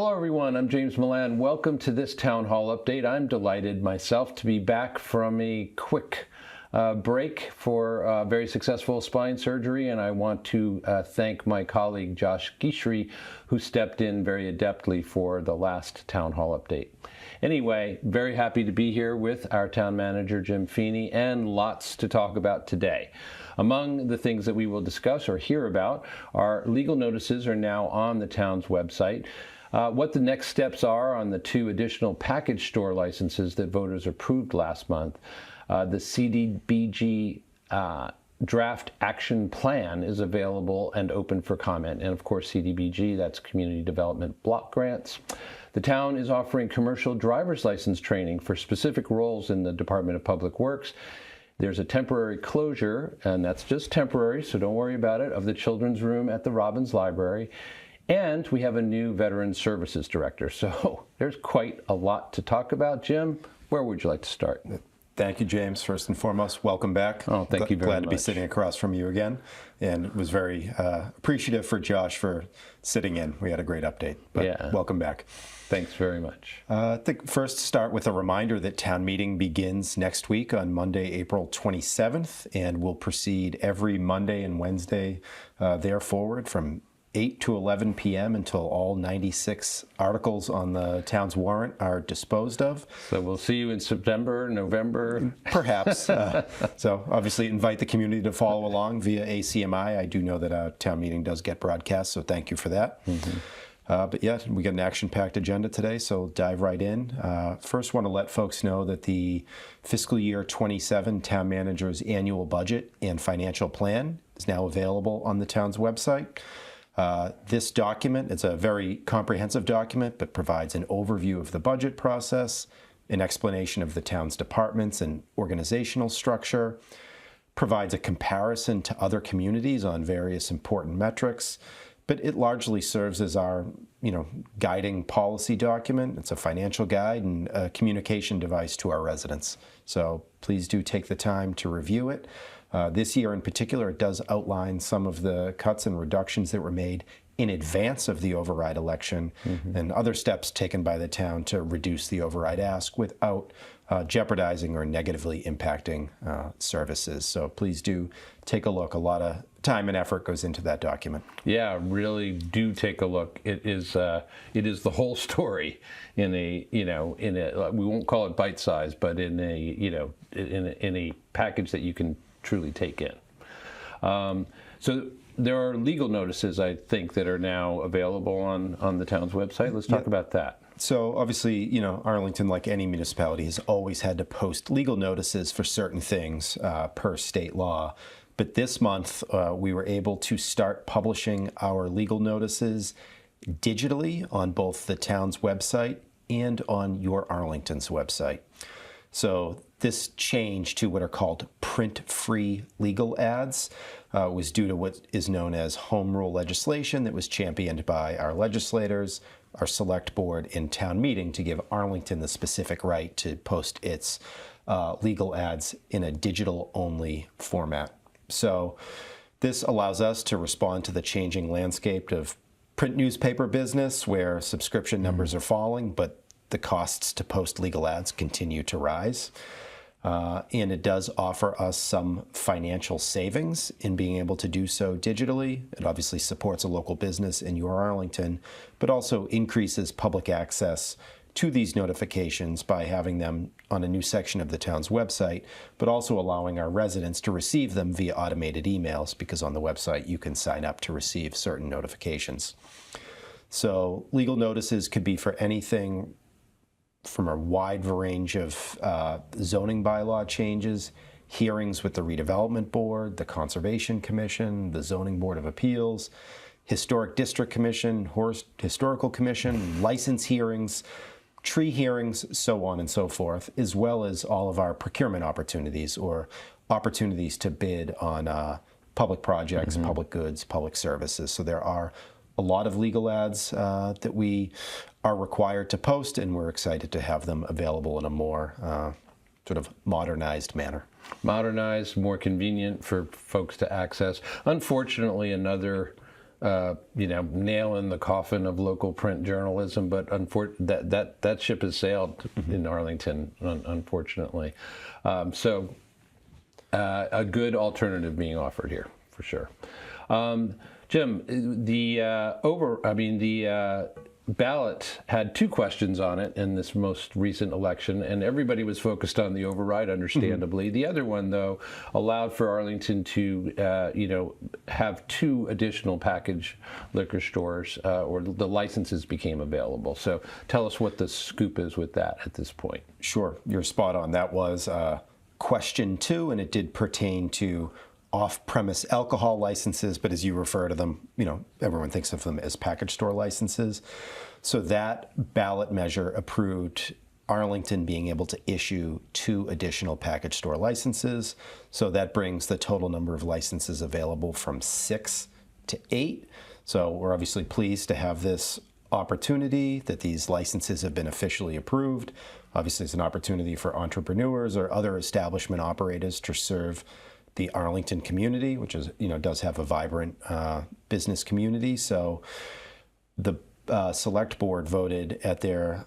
Hello everyone, I'm James Milan. Welcome to this Town Hall update. I'm delighted myself to be back from a quick break for very successful spine surgery, and I want to thank my colleague Josh Gishri, who stepped in very adeptly for the last Town Hall update. Anyway, very happy to be here with our town manager, Jim Feeney, and lots to talk about today. Among the things that we will discuss or hear about are legal notices are now on the town's website. What the next steps are on the 2 additional package store licenses that voters approved last month. The CDBG draft action plan is available and open for comment. And of course, CDBG, that's Community Development Block Grants. The town is offering commercial driver's license training for specific roles in the Department of Public Works. There's a temporary closure, and that's just temporary, so don't worry about it, of the children's room at the Robbins Library. And we have a new Veterans Services Director. So there's quite a lot to talk about. Jim, where would you like to start? Thank you, James. First and foremost, welcome back. Oh, thank you very much. Glad to be sitting across from you again. And was very appreciative for Josh for sitting in. We had a great update. But yeah. Welcome back. Thanks very much. I think first start with a reminder that town meeting begins next week on Monday, April 27th, and will proceed every Monday and Wednesday there forward from 8 to 11 p.m. until all 96 articles on the town's warrant are disposed of. So we'll see you in September, November? Perhaps. So obviously invite the community to follow along via ACMi. I do know that our town meeting does get broadcast, so thank you for that. Mm-hmm. But yeah, we got an action-packed agenda today, so dive right in. First, want to let folks know that the fiscal year 27 town manager's annual budget and financial plan is now available on the town's website. This document, it's a very comprehensive document, but provides an overview of the budget process, an explanation of the town's departments and organizational structure, provides a comparison to other communities on various important metrics, but it largely serves as our, guiding policy document. It's a financial guide and a communication device to our residents. So please do take the time to review it. This year in particular, it does outline some of the cuts and reductions that were made in advance of the override election, and other steps taken by the town to reduce the override ask without jeopardizing or negatively impacting services. So please do take a look. A lot of time and effort goes into that document. Yeah, really do take a look. It is the whole story in a, we won't call it bite size, but in a package that you can truly take in. So there are legal notices, I think, that are now available on the town's website. Let's talk about that. So obviously, Arlington, like any municipality, has always had to post legal notices for certain things per state law. But this month, we were able to start publishing our legal notices digitally on both the town's website and on your Arlington's website. So this change to what are called print-free legal ads was due to what is known as home rule legislation that was championed by our legislators, our select board, and town meeting to give Arlington the specific right to post its legal ads in a digital-only format. So this allows us to respond to the changing landscape of print newspaper business where subscription numbers are falling, but the costs to post legal ads continue to rise. And it does offer us some financial savings in being able to do so digitally. It obviously supports a local business in your Arlington, but also increases public access to these notifications by having them on a new section of the town's website, but also allowing our residents to receive them via automated emails, because on the website you can sign up to receive certain notifications. So legal notices could be for anything from a wide range of zoning bylaw changes, hearings with the redevelopment board, the Conservation Commission, the Zoning Board of Appeals, Historic District Commission, Historical Commission, license hearings, tree hearings, so on and so forth, as well as all of our procurement opportunities or opportunities to bid on public projects, public goods, public services. So there are a lot of legal ads that we are required to post, and we're excited to have them available in a more sort of modernized manner. Modernized, more convenient for folks to access. Unfortunately, another nail in the coffin of local print journalism, but that ship has sailed in Arlington, unfortunately. So a good alternative being offered here, for sure. Jim, the ballot had two questions on it in this most recent election, and everybody was focused on the override, understandably. The other one, though, allowed for Arlington to, have 2 additional package liquor stores, or the licenses became available. So tell us what the scoop is with that at this point. Sure, you're spot on. That was question 2, and it did pertain to off-premise alcohol licenses, but as you refer to them, everyone thinks of them as package store licenses. So that ballot measure approved Arlington being able to issue 2 additional package store licenses. So that brings the total number of licenses available from 6 to 8. So we're obviously pleased to have this opportunity that these licenses have been officially approved. Obviously, it's an opportunity for entrepreneurs or other establishment operators to serve the Arlington community, which is, does have a vibrant business community. So the select board voted at their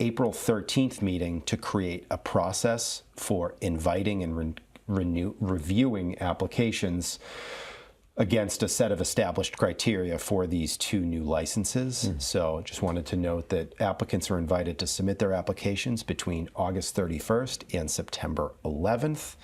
April 13th meeting to create a process for inviting and reviewing applications against a set of established criteria for these 2 new licenses. So just wanted to note that applicants are invited to submit their applications between August 31st and September 11th.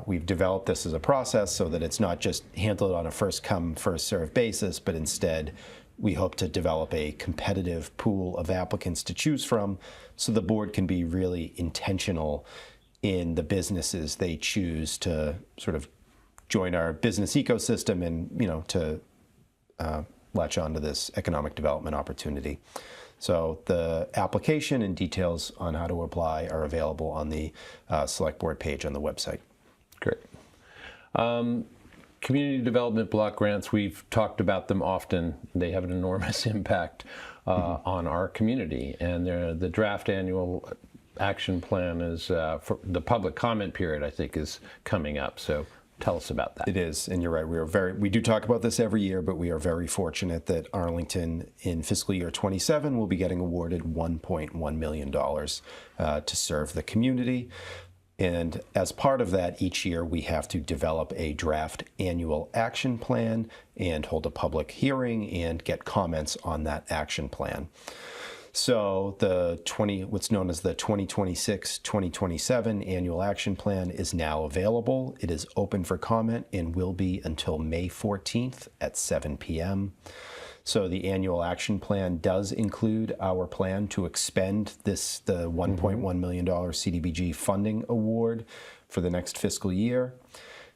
We've developed this as a process so that it's not just handled on a first-come, first-served basis, but instead we hope to develop a competitive pool of applicants to choose from so the board can be really intentional in the businesses they choose to sort of join our business ecosystem and, to latch onto this economic development opportunity. So the application and details on how to apply are available on the Select Board page on the website. Great. Community development block grants, we've talked about them often. They have an enormous impact on our community. And the draft annual action plan is, for the public comment period, I think, is coming up. So tell us about that. It is, and you're right. We do talk about this every year, but we are very fortunate that Arlington in fiscal year 27 will be getting awarded $1.1 million to serve the community. And as part of that, each year we have to develop a draft annual action plan and hold a public hearing and get comments on that action plan. So what's known as the 2026-2027 annual action plan is now available. It is open for comment and will be until May 14th at 7 p.m. So the annual action plan does include our plan to expend the $1.1 million CDBG funding award for the next fiscal year.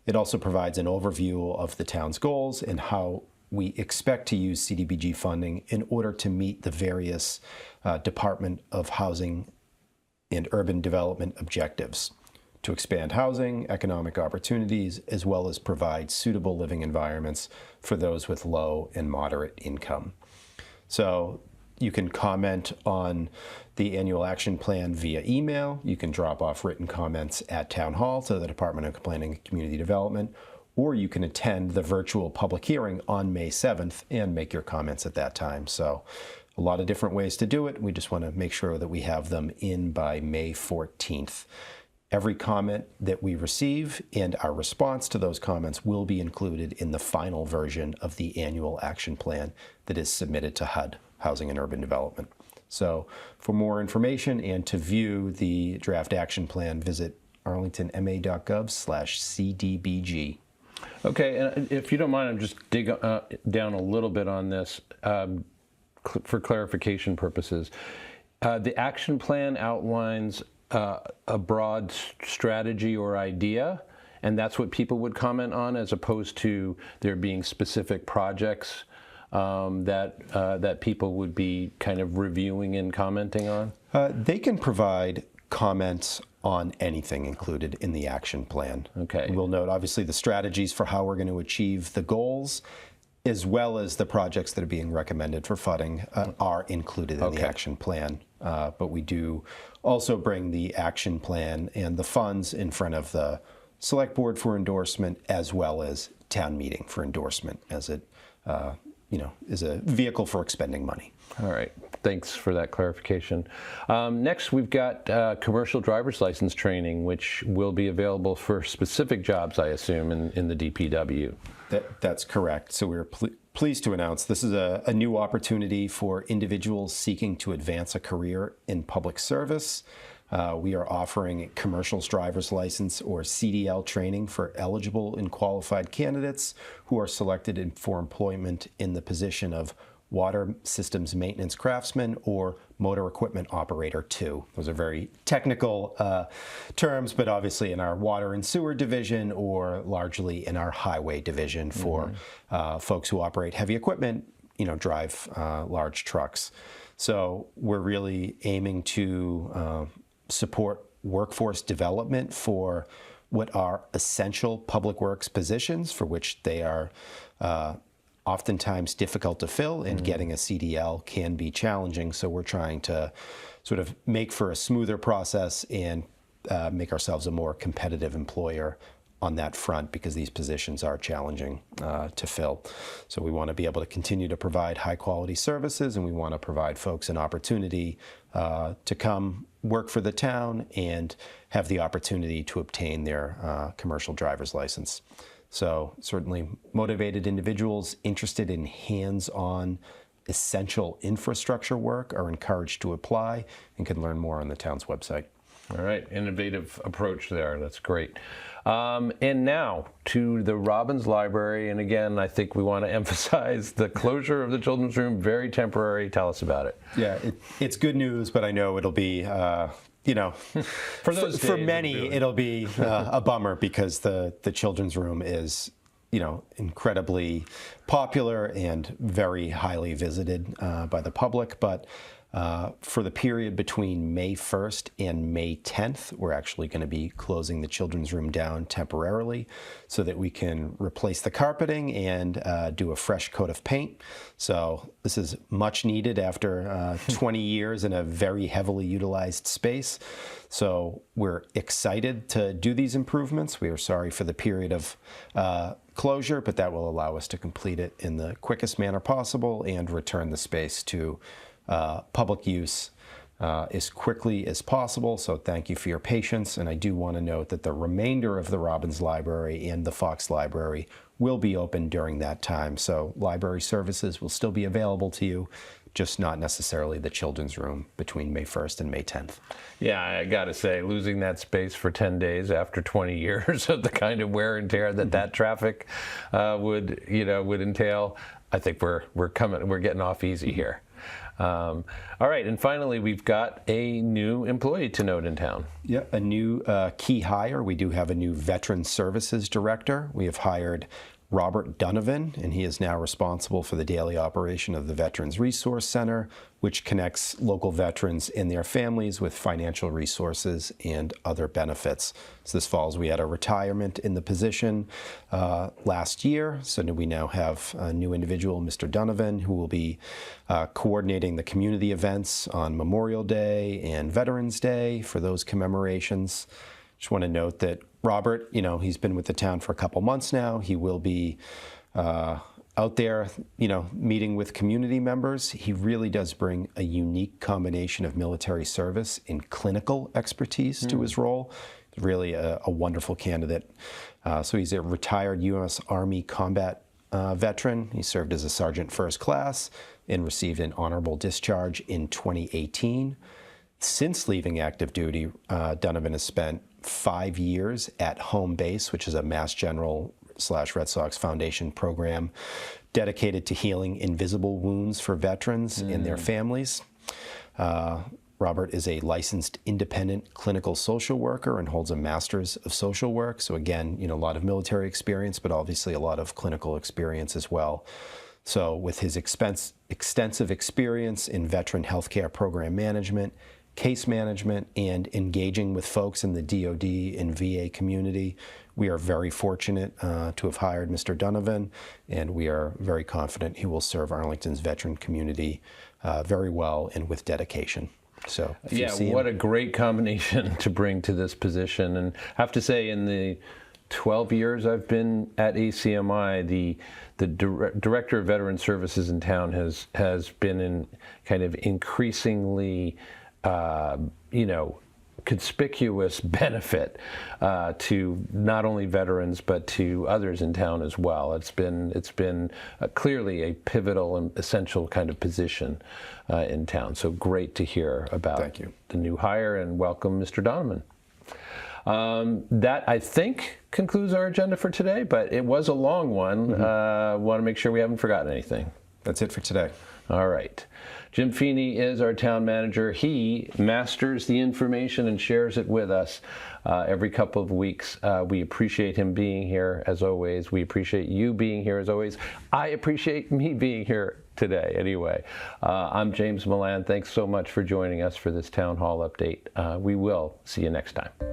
It also provides an overview of the town's goals and how we expect to use CDBG funding in order to meet the various Department of Housing and Urban Development objectives to expand housing, economic opportunities, as well as provide suitable living environments for those with low and moderate income. So you can comment on the annual action plan via email. You can drop off written comments at Town Hall to the Department of Planning and Community Development, or you can attend the virtual public hearing on May 7th and make your comments at that time. So a lot of different ways to do it. We just want to make sure that we have them in by May 14th. Every comment that we receive and our response to those comments will be included in the final version of the annual action plan that is submitted to HUD, Housing and Urban Development. So for more information and to view the draft action plan, visit arlingtonma.gov/CDBG. Okay, and if you don't mind, I'll just dig down a little bit on this for clarification purposes. The action plan outlines a broad strategy or idea, and that's what people would comment on, as opposed to there being specific projects that people would be kind of reviewing and commenting on? They can provide comments on anything included in the action plan. Okay. We'll note, obviously, the strategies for how we're going to achieve the goals, as well as the projects that are being recommended for funding are included in the action plan. But we do also bring the action plan and the funds in front of the Select Board for endorsement, as well as town meeting for endorsement as it is a vehicle for expending money. All right. Thanks for that clarification. Next, we've got commercial driver's license training, which will be available for specific jobs, I assume, in the DPW. That's correct. So we're pleased to announce this is a new opportunity for individuals seeking to advance a career in public service. We are offering a commercial driver's license or CDL training for eligible and qualified candidates who are selected for employment in the position of water systems maintenance craftsman or motor equipment operator 2. Those are very technical terms, but obviously in our water and sewer division or largely in our highway division for folks who operate heavy equipment, drive large trucks. So we're really aiming to support workforce development for what are essential public works positions for which they are oftentimes difficult to fill, and getting a CDL can be challenging. So we're trying to sort of make for a smoother process and make ourselves a more competitive employer on that front, because these positions are challenging to fill. So we want to be able to continue to provide high quality services, and we want to provide folks an opportunity to come work for the town and have the opportunity to obtain their commercial driver's license. So certainly motivated individuals interested in hands-on essential infrastructure work are encouraged to apply and can learn more on the town's website. All right, innovative approach there. That's great. And now to the Robbins Library. And again, I think we want to emphasize the closure of the children's room, very temporary. Tell us about it. Yeah, it's good news, but I know it'll be for many, it'll be a bummer, because the children's room is, incredibly popular and very highly visited by the public. But for the period between May 1st and May 10th, we're actually going to be closing the children's room down temporarily so that we can replace the carpeting and do a fresh coat of paint. So this is much needed after 20 years in a very heavily utilized space. So we're excited to do these improvements. We are sorry for the period of closure, but that will allow us to complete it in the quickest manner possible and return the space to public use as quickly as possible. So thank you for your patience. And I do want to note that the remainder of the Robbins Library and the Fox Library will be open during that time. So library services will still be available to you, just not necessarily the children's room between May 1st and May 10th. Yeah, I got to say, losing that space for 10 days after 20 years of the kind of wear and tear that traffic would entail, I think we're getting off easy here. All right, and finally, we've got a new employee to note in town. Yeah, a new key hire. We do have a new Veteran Services Director. We have hired Robert Donovan, and he is now responsible for the daily operation of the Veterans Resource Center, which connects local veterans and their families with financial resources and other benefits. So this falls, we had a retirement in the position last year, so we now have a new individual, Mr. Donovan, who will be coordinating the community events on Memorial Day and Veterans Day for those commemorations. Just want to note that Robert, he's been with the town for a couple months now. He will be out there, meeting with community members. He really does bring a unique combination of military service and clinical expertise to his role. Really a wonderful candidate. So he's a retired U.S. Army combat veteran. He served as a sergeant first class and received an honorable discharge in 2018. Since leaving active duty, Donovan has spent 5 years at Home Base, which is a Mass General / Red Sox Foundation program dedicated to healing invisible wounds for veterans and their families. Robert is a licensed independent clinical social worker and holds a master's of social work. So again, a lot of military experience, but obviously a lot of clinical experience as well. So with his extensive experience in veteran healthcare program management, case management, and engaging with folks in the DoD and VA community, we are very fortunate to have hired Mr. Donovan, and we are very confident he will serve Arlington's veteran community very well and with dedication. So yeah, what a great combination to bring to this position. And I have to say, in the 12 years I've been at ACMi, the director of veteran services in town has been in kind of increasingly, conspicuous benefit to not only veterans but to others in town as well. It's been clearly a pivotal and essential kind of position in town. So great to hear about the new hire, and welcome, Mr. Donovan. That, I think, concludes our agenda for today, but it was a long one. Want to make sure we haven't forgotten anything. That's it for today. All right. Jim Feeney is our town manager. He masters the information and shares it with us every couple of weeks. We appreciate him being here, as always. We appreciate you being here, as always. I appreciate me being here today, anyway. I'm James Milan. Thanks so much for joining us for this Town Hall update. We will see you next time.